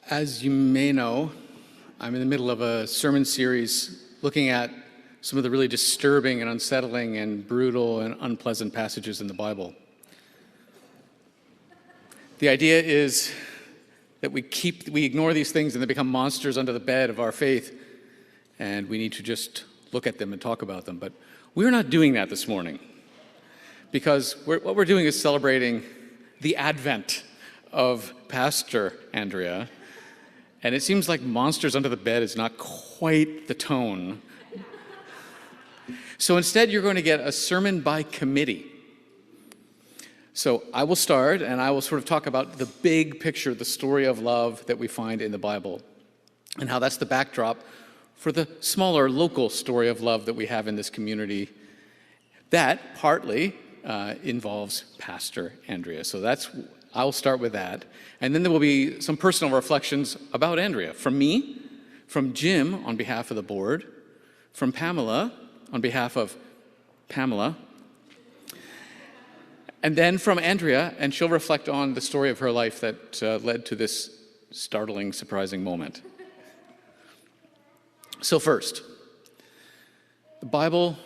As you may know, I'm in the middle of a sermon series looking at some of the really disturbing and unsettling and brutal and unpleasant passages in the Bible. The idea is that we ignore these things and they become monsters under the bed of our faith, and we need to just look at them and talk about them. But we're not doing that this morning, because what we're doing is celebrating the advent of Pastor Andrea. And it seems like monsters under the bed is not quite the tone. So instead, you're going to get a sermon by committee. So I will start, and I will sort of talk about the big picture, the story of love that we find in the Bible, and how that's the backdrop for the smaller local story of love that we have in this community. That partly involves Pastor Andrea. So I'll start with that. And then there will be some personal reflections about Andrea from me, from Jim on behalf of the board, from Pamela on behalf of Pamela, and then from Andrea, and she'll reflect on the story of her life that led to this startling, surprising moment. So first, the Bible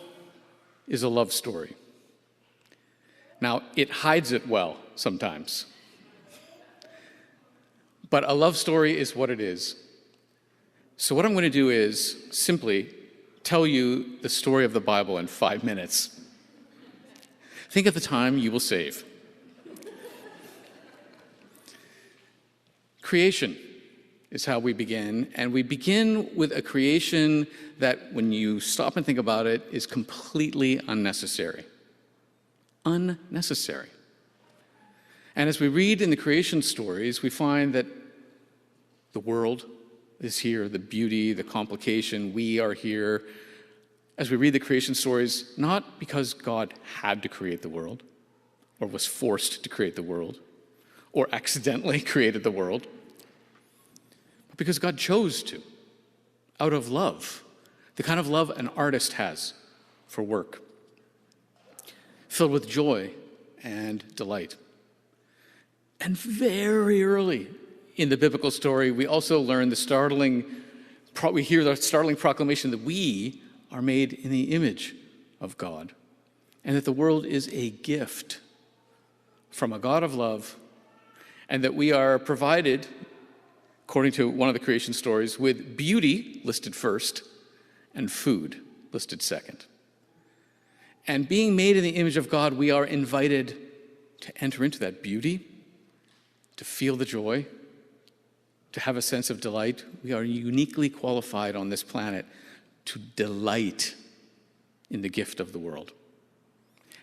is a love story. Now, it hides it well sometimes. But a love story is what it is. So what I'm going to do is simply tell you the story of the Bible in 5 minutes. Think of the time you will save. Creation is how we begin, and we begin with a creation that, when you stop and think about it, is completely unnecessary. Unnecessary. And as we read in the creation stories, we find that the world is here, the beauty, the complication, we are here. As we read the creation stories, not because God had to create the world, or was forced to create the world, or accidentally created the world, but because God chose to, out of love, the kind of love an artist has for work, filled with joy and delight. And very early in the biblical story, we also learn we hear the startling proclamation that we are made in the image of God, and that the world is a gift from a God of love, and that we are provided, according to one of the creation stories, with beauty listed first and food listed second. And being made in the image of God, we are invited to enter into that beauty, to feel the joy, to have a sense of delight. We are uniquely qualified on this planet to delight in the gift of the world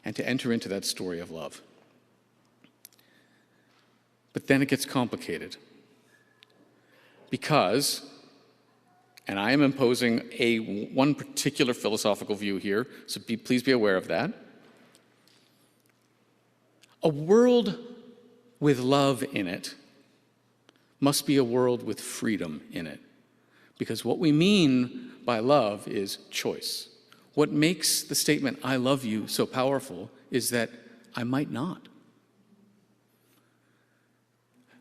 and to enter into that story of love. But then it gets complicated because, and I am imposing one particular philosophical view here, so please be aware of that. A world with love in it must be a world with freedom in it. Because what we mean by love is choice. What makes the statement, I love you, so powerful is that I might not.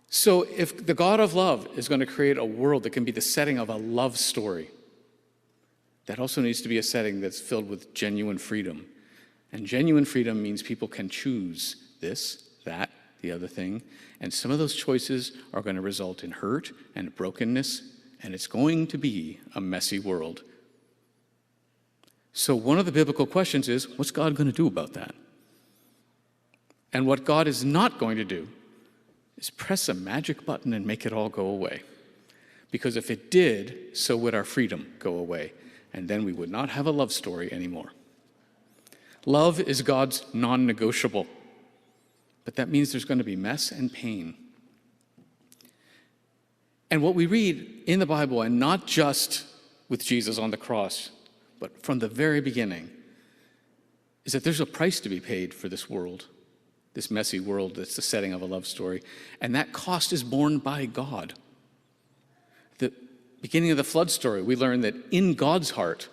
So if the God of love is going to create a world that can be the setting of a love story, that also needs to be a setting that's filled with genuine freedom. And genuine freedom means people can choose this, that, the other thing, and some of those choices are going to result in hurt and brokenness, and it's going to be a messy world. So one of the biblical questions is, what's God going to do about that? And what God is not going to do is press a magic button and make it all go away. Because if it did, so would our freedom go away, and then we would not have a love story anymore. Love is God's non-negotiable. But that means there's going to be mess and pain. And what we read in the Bible, and not just with Jesus on the cross, but from the very beginning, is that there's a price to be paid for this world, this messy world that's the setting of a love story. And that cost is borne by God. The beginning of the flood story, we learn that in God's heart,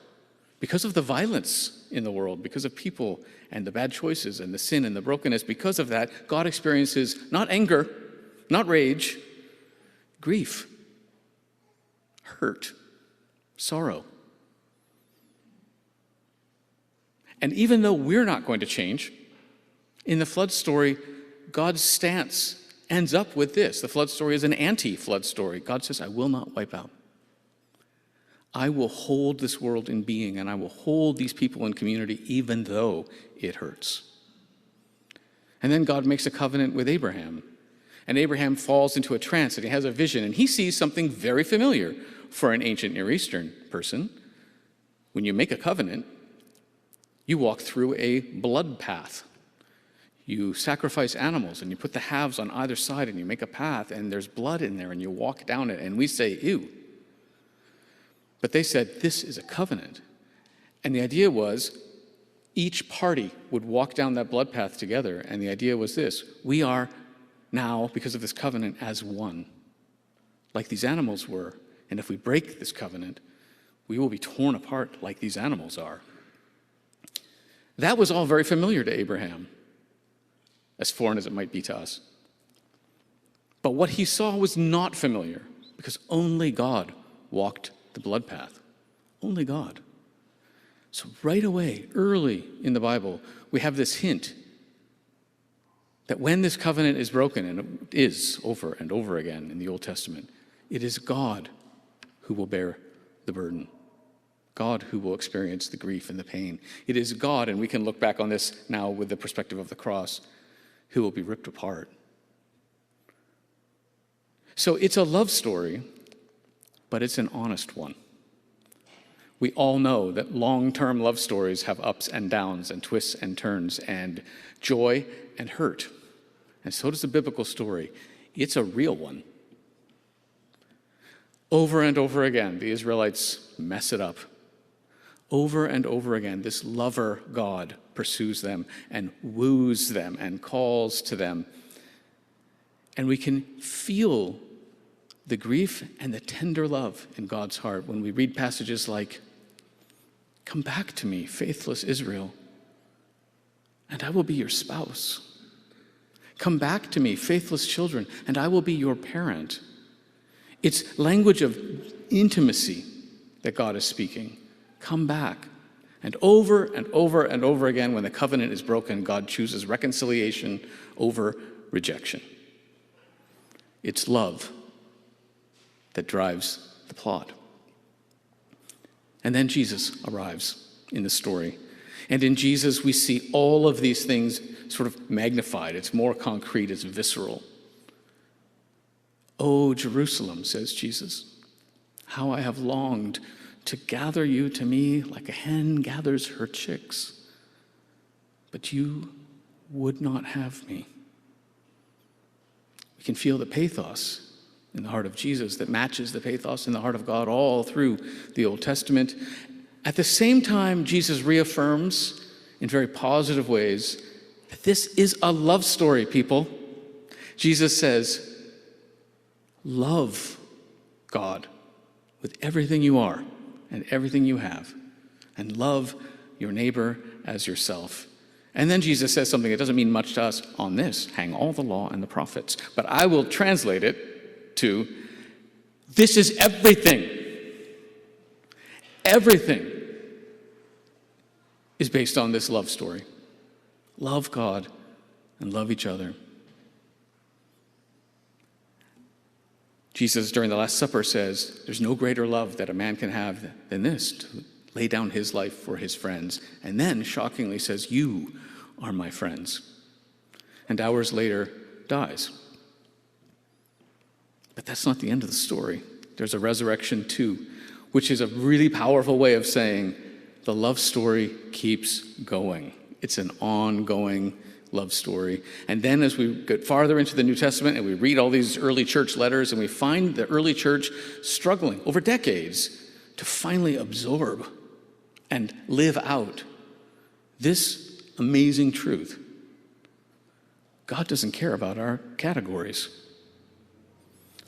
because of the violence in the world, because of people and the bad choices and the sin and the brokenness, because of that, God experiences not anger, not rage, grief hurt, sorrow. And even though we're not going to change, in the flood story, God's stance ends up with this. The flood story is an anti-flood story. God says, I will not wipe out. I will hold this world in being, and I will hold these people in community even though it hurts. And then God makes a covenant with Abraham. And Abraham falls into a trance, and he has a vision, and he sees something very familiar for an ancient Near Eastern person. When you make a covenant, you walk through a blood path. You sacrifice animals, and you put the halves on either side, and you make a path, and there's blood in there, and you walk down it, and we say, ew. But they said, this is a covenant. And the idea was each party would walk down that blood path together, and the idea was this: we are now, because of this covenant, as one, like these animals were. And if we break this covenant, we will be torn apart like these animals are. That was all very familiar to Abraham, as foreign as it might be to us. But what he saw was not familiar, because only God walked the blood path. Only God. So right away, early in the Bible, we have this hint that when this covenant is broken, and it is over and over again in the Old Testament, it is God who will bear the burden. God who will experience the grief and the pain. It is God, and we can look back on this now with the perspective of the cross, who will be ripped apart. So it's a love story, but it's an honest one. We all know that long-term love stories have ups and downs and twists and turns and joy and hurt. And so does the biblical story. It's a real one. Over and over again, the Israelites mess it up. Over and over again, this lover God pursues them and woos them and calls to them. And we can feel the grief and the tender love in God's heart when we read passages like, come back to me, faithless Israel, and I will be your spouse. Come back to me, faithless children, and I will be your parent. It's language of intimacy that God is speaking. Come back. And over and over and over again, when the covenant is broken, God chooses reconciliation over rejection. It's love that drives the plot. And then Jesus arrives in the story. And in Jesus, we see all of these things sort of magnified. It's more concrete, it's visceral. "Oh, Jerusalem," says Jesus, "how I have longed to gather you to me like a hen gathers her chicks. But you would not have me." We can feel the pathos in the heart of Jesus that matches the pathos in the heart of God all through the Old Testament. At the same time, Jesus reaffirms in very positive ways that this is a love story, people. Jesus says, love God with everything you are and everything you have, and love your neighbor as yourself. And then Jesus says something that doesn't mean much to us: on this hang all the law and the prophets. But I will translate it to, this is everything. Everything is based on this love story. Love God and love each other. Jesus, during the Last Supper, says, there's no greater love that a man can have than this, to lay down his life for his friends. And then, shockingly, says, you are my friends. And hours later, dies. But that's not the end of the story. There's a resurrection too, which is a really powerful way of saying the love story keeps going. It's an ongoing love story. And then as we get farther into the New Testament and we read all these early church letters, and we find the early church struggling over decades to finally absorb and live out this amazing truth. God doesn't care about our categories.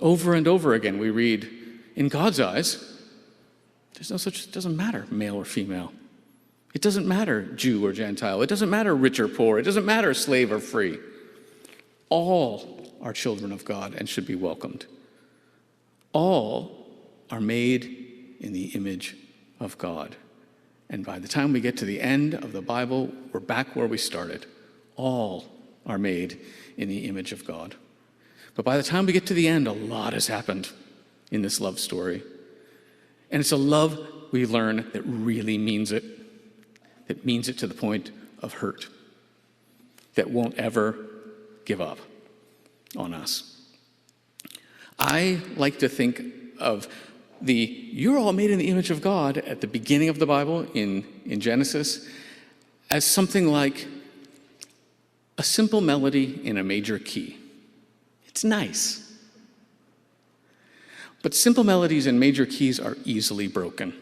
Over and over again we read, in God's eyes, there's no such, it doesn't matter male or female. It doesn't matter Jew or Gentile. It doesn't matter rich or poor. It doesn't matter slave or free. All are children of God and should be welcomed. All are made in the image of God. And by the time we get to the end of the Bible, we're back where we started. All are made in the image of God. But by the time we get to the end, a lot has happened in this love story. And it's a love we learn that really means it, that means it to the point of hurt, that won't ever give up on us. I like to think of you're all made in the image of God at the beginning of the Bible in Genesis as something like a simple melody in a major key. It's nice. But simple melodies in major keys are easily broken.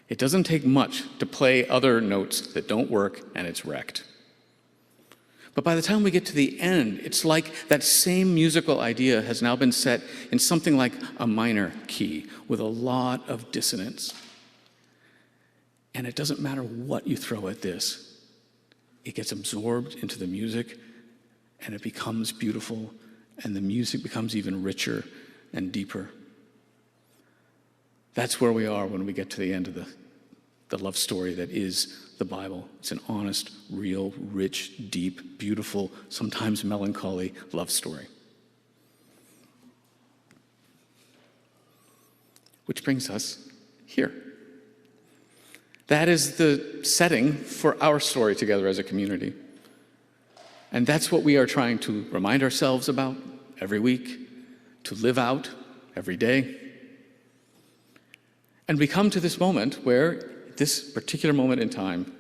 It doesn't take much to play other notes that don't work, and it's wrecked. But by the time we get to the end, it's like that same musical idea has now been set in something like a minor key with a lot of dissonance. And it doesn't matter what you throw at this. It gets absorbed into the music, and it becomes beautiful, and the music becomes even richer and deeper. That's where we are when we get to the end of the love story that is the Bible. It's an honest, real, rich, deep, beautiful, sometimes melancholy love story. Which brings us here. That is the setting for our story together as a community. And that's what we are trying to remind ourselves about every week, to live out every day. And we come to this moment where, this particular moment in time,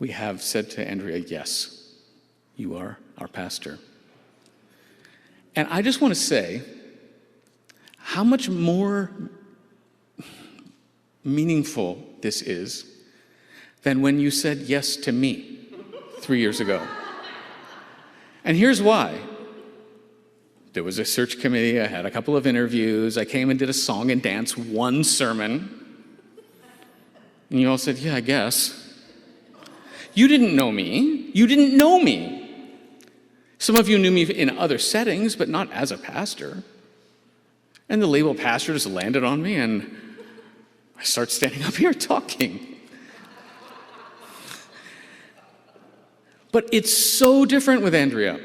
we have said to Andrea, yes, you are our pastor. And I just want to say how much more meaningful this is than when you said yes to me 3 years ago. And here's why. There was a search committee, I had a couple of interviews, I came and did a song and dance, one sermon. And you all said, yeah, I guess. You didn't know me. You didn't know me. Some of you knew me in other settings, but not as a pastor. And the label pastor just landed on me, and I start standing up here talking. But it's so different with Andrea.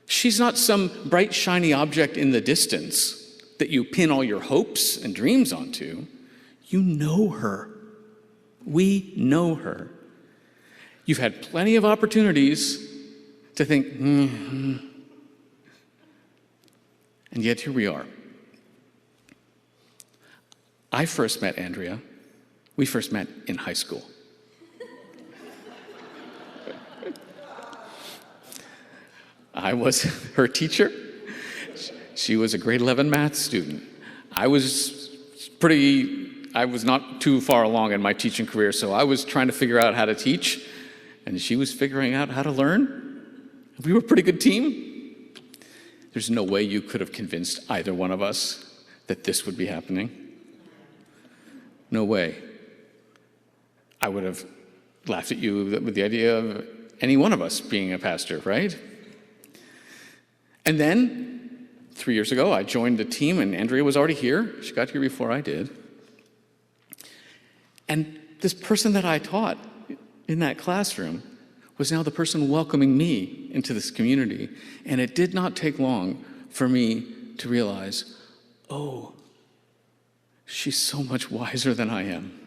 She's not some bright, shiny object in the distance that you pin all your hopes and dreams onto. You know her. We know her. You've had plenty of opportunities to think, and yet here we are. I first met Andrea. We first met in high school. I was her teacher. She was a grade 11 math student. I was not too far along in my teaching career, so I was trying to figure out how to teach, and she was figuring out how to learn. We were a pretty good team. There's no way you could have convinced either one of us that this would be happening. No way. I would have laughed at you with the idea of any one of us being a pastor, right? And then, 3 years ago, I joined the team, and Andrea was already here. She got here before I did. And this person that I taught in that classroom was now the person welcoming me into this community. And it did not take long for me to realize, oh, she's so much wiser than I am.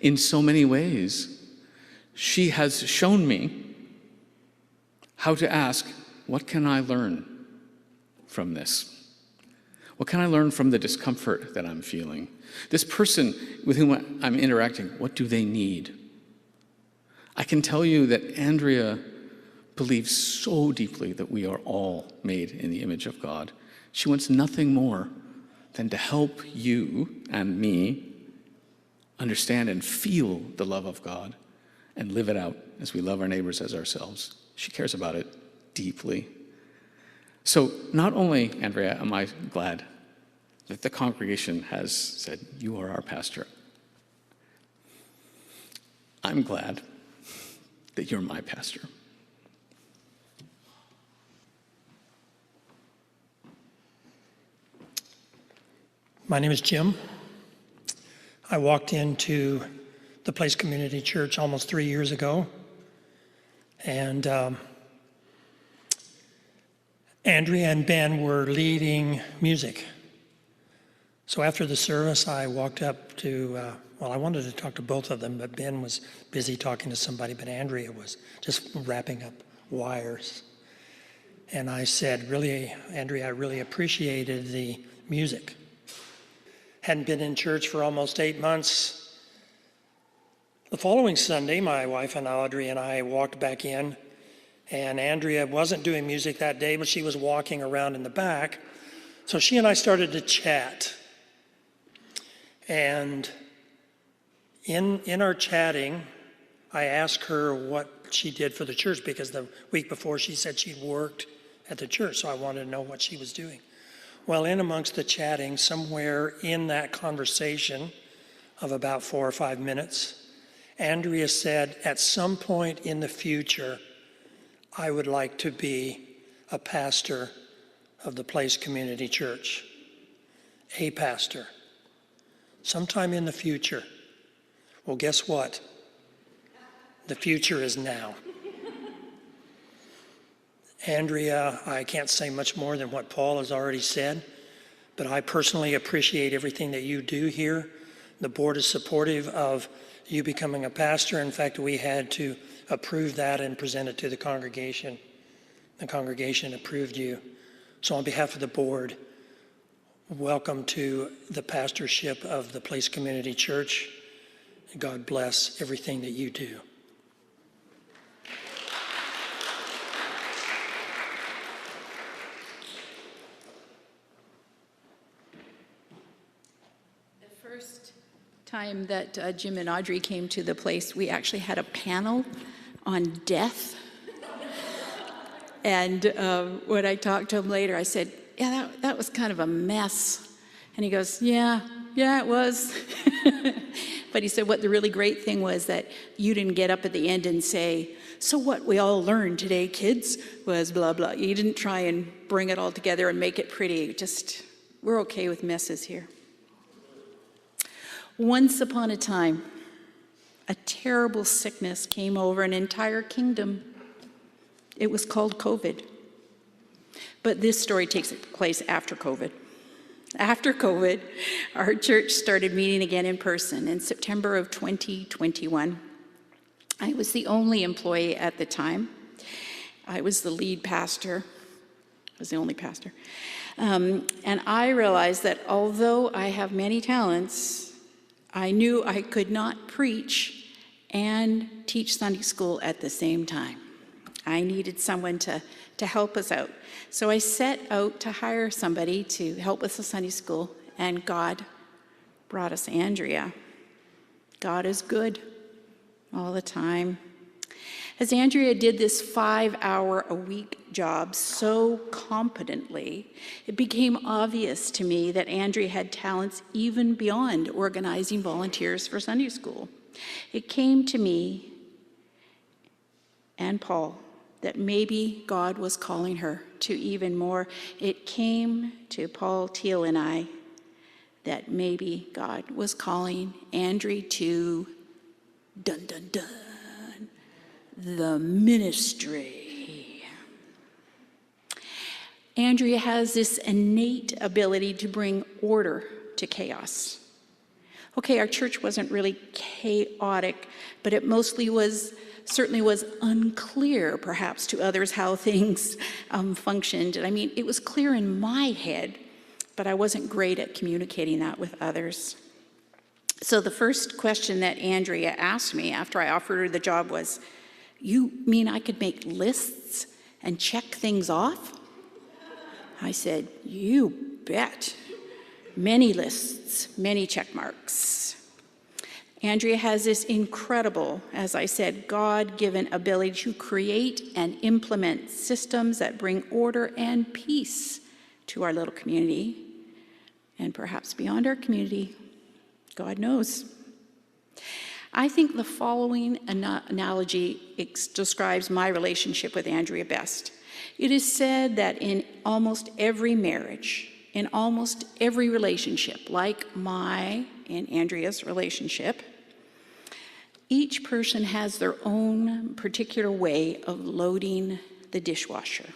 In so many ways, she has shown me how to ask, what can I learn from this? What can I learn from the discomfort that I'm feeling? This person with whom I'm interacting, what do they need? I can tell you that Andrea believes so deeply that we are all made in the image of God. She wants nothing more than to help you and me understand and feel the love of God and live it out as we love our neighbors as ourselves. She cares about it deeply. So not only, Andrea, am I glad that the congregation has said, you are our pastor, I'm glad that you're my pastor. My name is Jim. I walked into the Place Community Church almost 3 years ago, and Andrea and Ben were leading music. So after the service, I walked up to, I wanted to talk to both of them, but Ben was busy talking to somebody, but Andrea was just wrapping up wires. And I said, really, Andrea, I really appreciated the music. Hadn't been in church for almost 8 months. The following Sunday, my wife and Audrey and I walked back in, and Andrea wasn't doing music that day, but she was walking around in the back. So she and I started to chat. And in our chatting, I asked her what she did for the church, because the week before she said she'd worked at the church, so I wanted to know what she was doing. Well, in amongst the chatting, somewhere in that conversation of about 4 or 5 minutes, Andrea said, at some point in the future, I would like to be a pastor of the Place Community Church. A pastor. Sometime in the future. Well, guess what? The future is now. Andrea, I can't say much more than what Paul has already said, but I personally appreciate everything that you do here. The board is supportive of you becoming a pastor. In fact, we had to approve that and present it to the congregation. The congregation approved you. So on behalf of the board, welcome to the pastorship of the Place Community Church. God bless everything that you do. Time that Jim and Audrey came to the place, we actually had a panel on death. And when I talked to him later, I said, yeah, that was kind of a mess. And he goes, yeah, it was. But he said what the really great thing was that you didn't get up at the end and say, so what we all learned today, kids, was blah, blah. You didn't try and bring it all together and make it pretty. Just, we're okay with messes here. Once upon a time, a terrible sickness came over an entire kingdom. It was called COVID. But this story takes place after COVID. After COVID, our church started meeting again in person in September of 2021. I was the only employee at the time. I was the lead pastor. I was the only pastor. And I realized that although I have many talents, I knew I could not preach and teach Sunday school at the same time. I needed someone to help us out. So I set out to hire somebody to help with the Sunday school, and God brought us Andrea. God is good all the time. As Andrea did this 5-hour-a-week job so competently, it became obvious to me that Andrea had talents even beyond organizing volunteers for Sunday school. It came to me and Paul that maybe God was calling her to even more. It came to Paul Teal and I that maybe God was calling Andrea to dun dun dun. The ministry. Andrea has this innate ability to bring order to chaos. Okay, our church wasn't really chaotic, but it certainly was unclear perhaps to others how things functioned. And I mean, it was clear in my head, but I wasn't great at communicating that with others. So the first question that Andrea asked me after I offered her the job was, you mean I could make lists and check things off? I said, you bet. Many lists, many check marks. Andrea has this incredible, as I said, God-given ability to create and implement systems that bring order and peace to our little community, and perhaps beyond our community. God knows. I think the following analogy describes my relationship with Andrea best. It is said that in almost every marriage, in almost every relationship, like my and Andrea's relationship, each person has their own particular way of loading the dishwasher.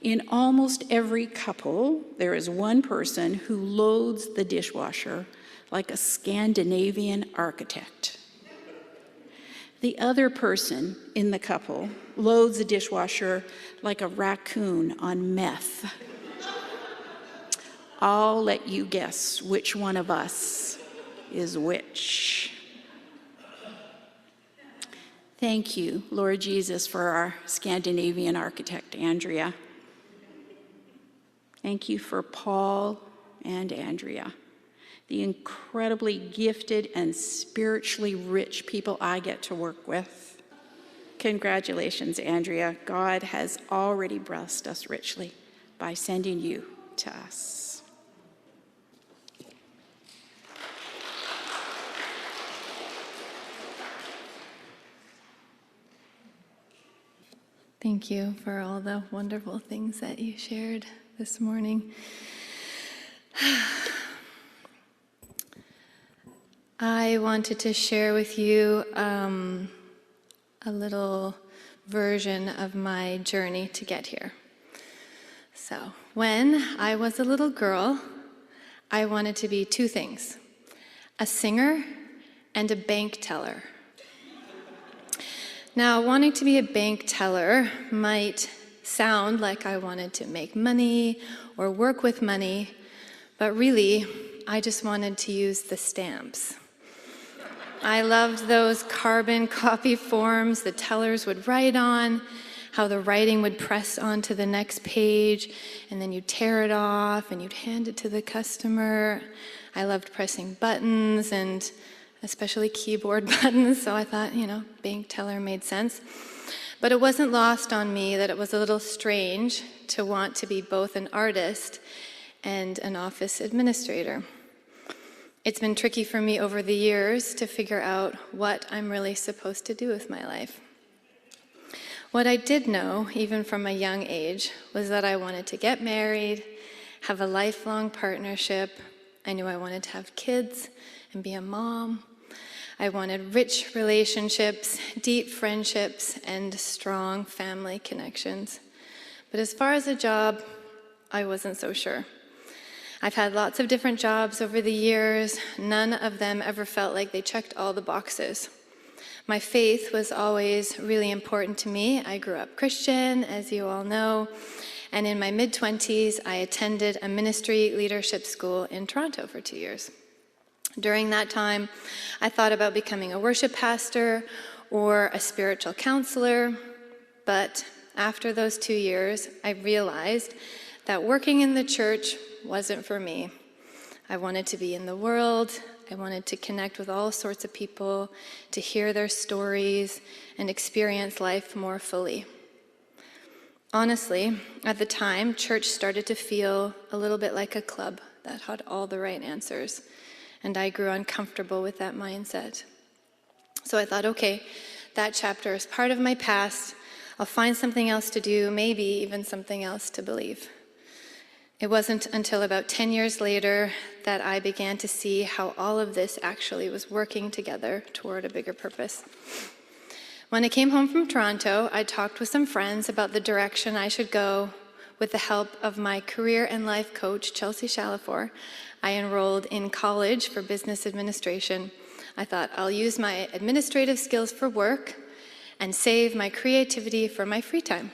In almost every couple, there is one person who loads the dishwasher like a Scandinavian architect. The other person in the couple loads the dishwasher like a raccoon on meth. I'll let you guess which one of us is which. Thank you, Lord Jesus, for our Scandinavian architect, Andrea. Thank you for Paul and Andrea, the incredibly gifted and spiritually rich people I get to work with. Congratulations, Andrea. God has already blessed us richly by sending you to us. Thank you for all the wonderful things that you shared this morning. I wanted to share with you a little version of my journey to get here. So, when I was a little girl, I wanted to be two things: a singer and a bank teller. Now, wanting to be a bank teller might sound like I wanted to make money or work with money, but really, I just wanted to use the stamps. I loved those carbon copy forms the tellers would write on, how the writing would press onto the next page, and then you'd tear it off and you'd hand it to the customer. I loved pressing buttons, and especially keyboard buttons, so I thought, bank teller made sense. But it wasn't lost on me that it was a little strange to want to be both an artist and an office administrator. It's been tricky for me over the years to figure out what I'm really supposed to do with my life. What I did know, even from a young age, was that I wanted to get married, have a lifelong partnership. I knew I wanted to have kids and be a mom. I wanted rich relationships, deep friendships, and strong family connections. But as far as a job, I wasn't so sure. I've had lots of different jobs over the years. None of them ever felt like they checked all the boxes. My faith was always really important to me. I grew up Christian, as you all know, and in my mid-20s, I attended a ministry leadership school in Toronto for 2 years. During that time, I thought about becoming a worship pastor or a spiritual counselor, but after those 2 years, I realized that working in the church wasn't for me. I wanted to be in the world. I wanted to connect with all sorts of people, to hear their stories, and experience life more fully. Honestly, at the time, church started to feel a little bit like a club that had all the right answers, and I grew uncomfortable with that mindset. So I thought, okay, that chapter is part of my past. I'll find something else to do, maybe even something else to believe. It wasn't until about 10 years later that I began to see how all of this actually was working together toward a bigger purpose. When I came home from Toronto, I talked with some friends about the direction I should go. With the help of my career and life coach, Chelsea Shalafor, I enrolled in college for business administration. I thought, I'll use my administrative skills for work and save my creativity for my free time.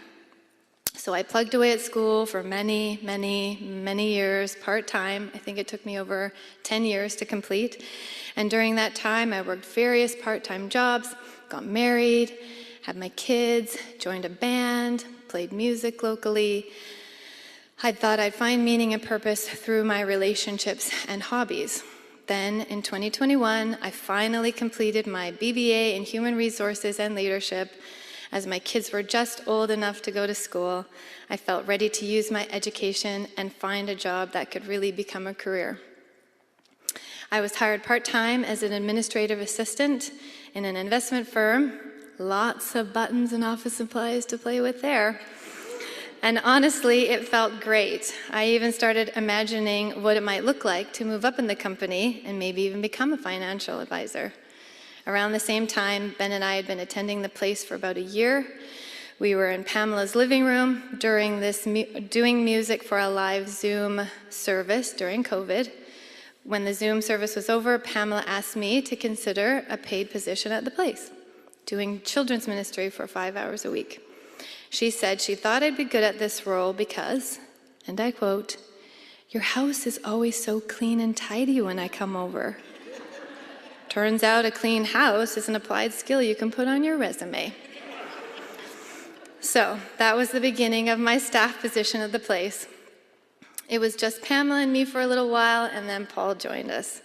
So I plugged away at school for many, many, many years, part-time. I think it took me over 10 years to complete. And during that time, I worked various part-time jobs, got married, had my kids, joined a band, played music locally. I thought I'd find meaning and purpose through my relationships and hobbies. Then in 2021, I finally completed my BBA in Human Resources and Leadership. As my kids were just old enough to go to school, I felt ready to use my education and find a job that could really become a career. I was hired part-time as an administrative assistant in an investment firm. Lots of buttons and office supplies to play with there. And honestly, it felt great. I even started imagining what it might look like to move up in the company and maybe even become a financial advisor. Around the same time, Ben and I had been attending the place for about a year. We were in Pamela's living room during doing music for a live Zoom service during COVID. When the Zoom service was over, Pamela asked me to consider a paid position at the place, doing children's ministry for 5 hours a week. She said she thought I'd be good at this role because, and I quote, "Your house is always so clean and tidy when I come over." Turns out a clean house is an applied skill you can put on your resume. So that was the beginning of my staff position at the place. It was just Pamela and me for a little while, and then Paul joined us.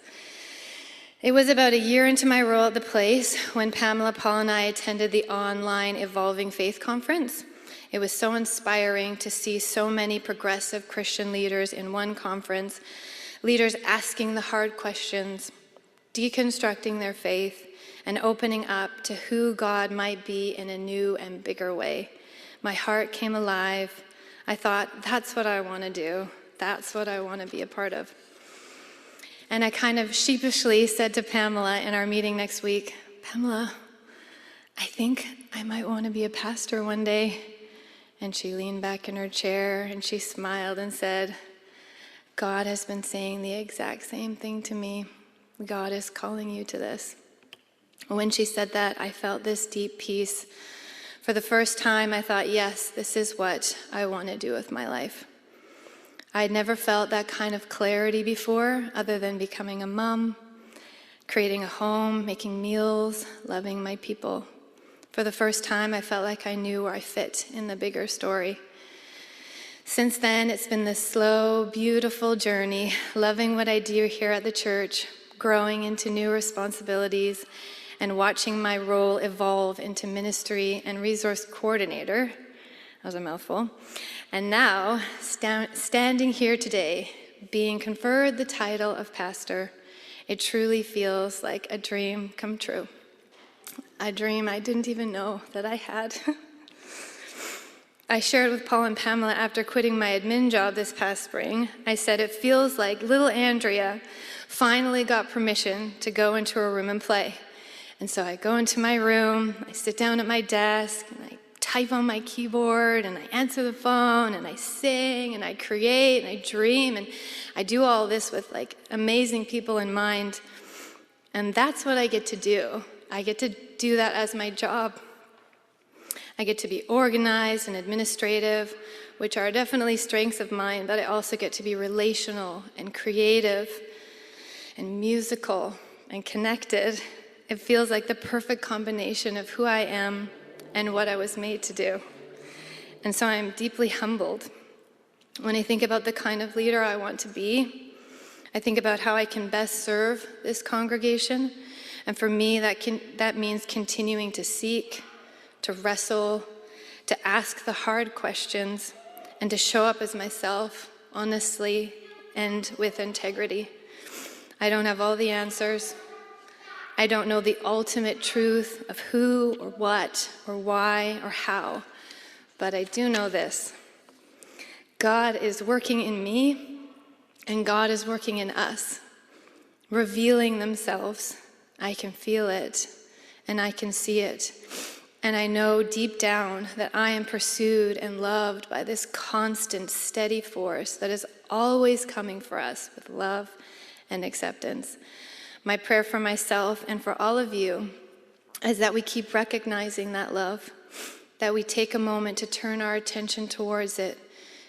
It was about a year into my role at the place when Pamela, Paul, and I attended the online Evolving Faith Conference. It was so inspiring to see so many progressive Christian leaders in one conference, leaders asking the hard questions, deconstructing their faith, and opening up to who God might be in a new and bigger way. My heart came alive. I thought, that's what I want to do. That's what I want to be a part of. And I kind of sheepishly said to Pamela in our meeting next week, "Pamela, I think I might want to be a pastor one day." And she leaned back in her chair and she smiled and said, "God has been saying the exact same thing to me. God is calling you to this." When she said that, I felt this deep peace. For the first time, I thought, yes, this is what I want to do with my life. I had never felt that kind of clarity before, other than becoming a mom, creating a home, making meals, loving my people. For the first time, I felt like I knew where I fit in the bigger story. Since then, it's been this slow, beautiful journey, loving what I do here at the church, growing into new responsibilities, and watching my role evolve into ministry and resource coordinator. That was a mouthful. And now, standing here today, being conferred the title of pastor, it truly feels like a dream come true. A dream I didn't even know that I had. I shared with Paul and Pamela after quitting my admin job this past spring. I said it feels like little Andrea finally got permission to go into her room and play. And so I go into my room, I sit down at my desk, and I type on my keyboard, and I answer the phone, and I sing, and I create, and I dream, and I do all this with like amazing people in mind. And that's what I get to do. I get to do that as my job. I get to be organized and administrative, which are definitely strengths of mine, but I also get to be relational and creative and musical and connected. It feels like the perfect combination of who I am and what I was made to do. And so I'm deeply humbled. When I think about the kind of leader I want to be, I think about how I can best serve this congregation. And for me, that means continuing to seek, to wrestle, to ask the hard questions, and to show up as myself, honestly and with integrity. I don't have all the answers. I don't know the ultimate truth of who or what or why or how, but I do know this. God is working in me, and God is working in us, revealing themselves. I can feel it, and I can see it. And I know deep down that I am pursued and loved by this constant, steady force that is always coming for us with love and acceptance. My prayer for myself and for all of you is that we keep recognizing that love, that we take a moment to turn our attention towards it,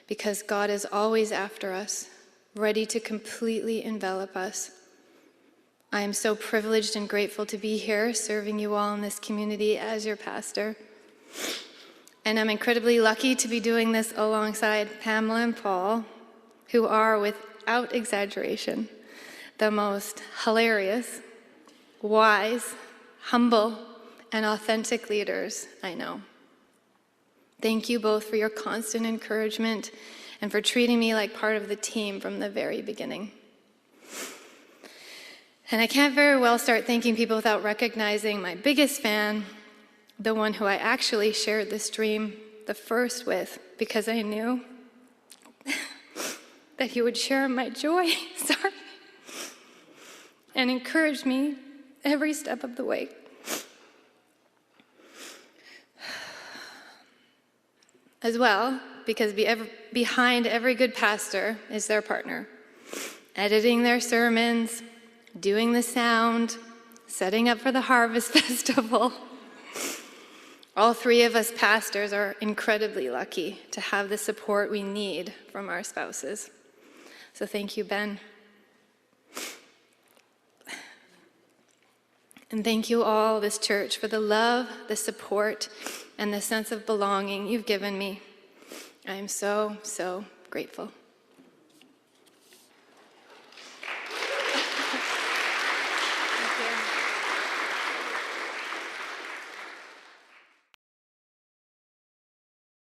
because God is always after us, ready to completely envelop us. I am so privileged and grateful to be here serving you all in this community as your pastor. And I'm incredibly lucky to be doing this alongside Pamela and Paul, who are, without exaggeration, the most hilarious, wise, humble, and authentic leaders I know. Thank you both for your constant encouragement and for treating me like part of the team from the very beginning. And I can't very well start thanking people without recognizing my biggest fan, the one who I actually shared this dream the first with, because I knew that he would share my joy, sorry, and encourage me every step of the way. As well, because behind every good pastor is their partner, editing their sermons, doing the sound, setting up for the Harvest Festival. All three of us pastors are incredibly lucky to have the support we need from our spouses. So thank you, Ben. And thank you all, this church, for the love, the support, and the sense of belonging you've given me. I am so, so grateful.